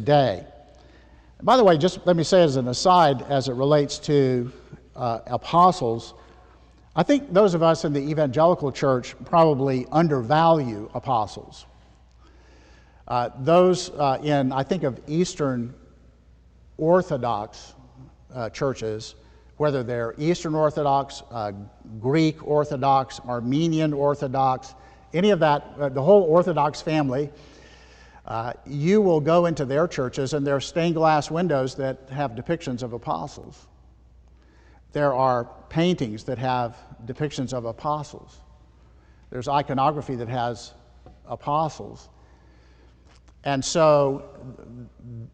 day. By the way, just let me say as an aside, as it relates to apostles, I think those of us in the evangelical church probably undervalue apostles. I think of Eastern Orthodox churches, whether they're Eastern Orthodox, Greek Orthodox, Armenian Orthodox, any of that, the whole Orthodox family, you will go into their churches and there are stained glass windows that have depictions of apostles. There are paintings that have depictions of apostles. There's iconography that has apostles. And so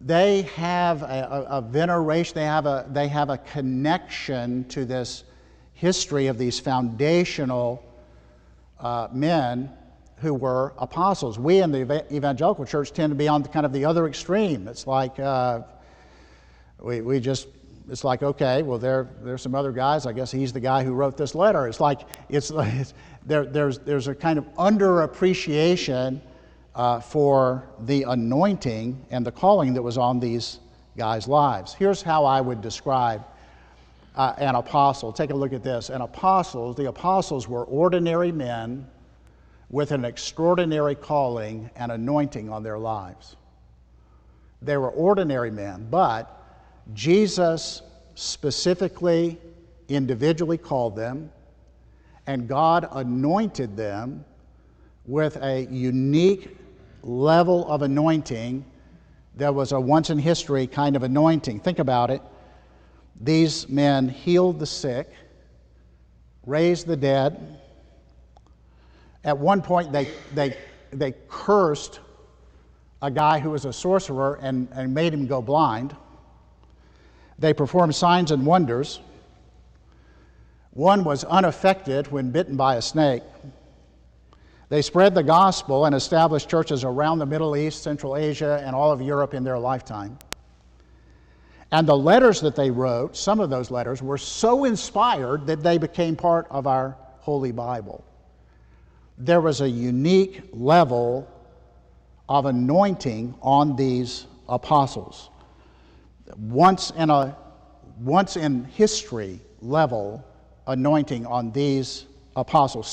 they have a veneration, they have a connection to this history of these foundational men who were apostles. We in the evangelical church tend to be on kind of the other extreme. It's like it's like, okay, well there's some other guys. I guess he's the guy who wrote this letter. There's a kind of underappreciation for the anointing and the calling that was on these guys' lives. Here's how I would describe an apostle. Take a look at this. The apostles were ordinary men with an extraordinary calling and anointing on their lives. They were ordinary men, but Jesus specifically, individually called them, and God anointed them with a unique level of anointing that was a once in history kind of anointing. Think about it. These men healed the sick, raised the dead. At one point, they cursed a guy who was a sorcerer and made him go blind. They performed signs and wonders. One was unaffected when bitten by a snake. They spread the gospel and established churches around the Middle East, Central Asia, and all of Europe in their lifetime. And the letters that they wrote, some of those letters, were so inspired that they became part of our Holy Bible. There was a unique level of anointing on these apostles. Once in history level anointing on these apostles.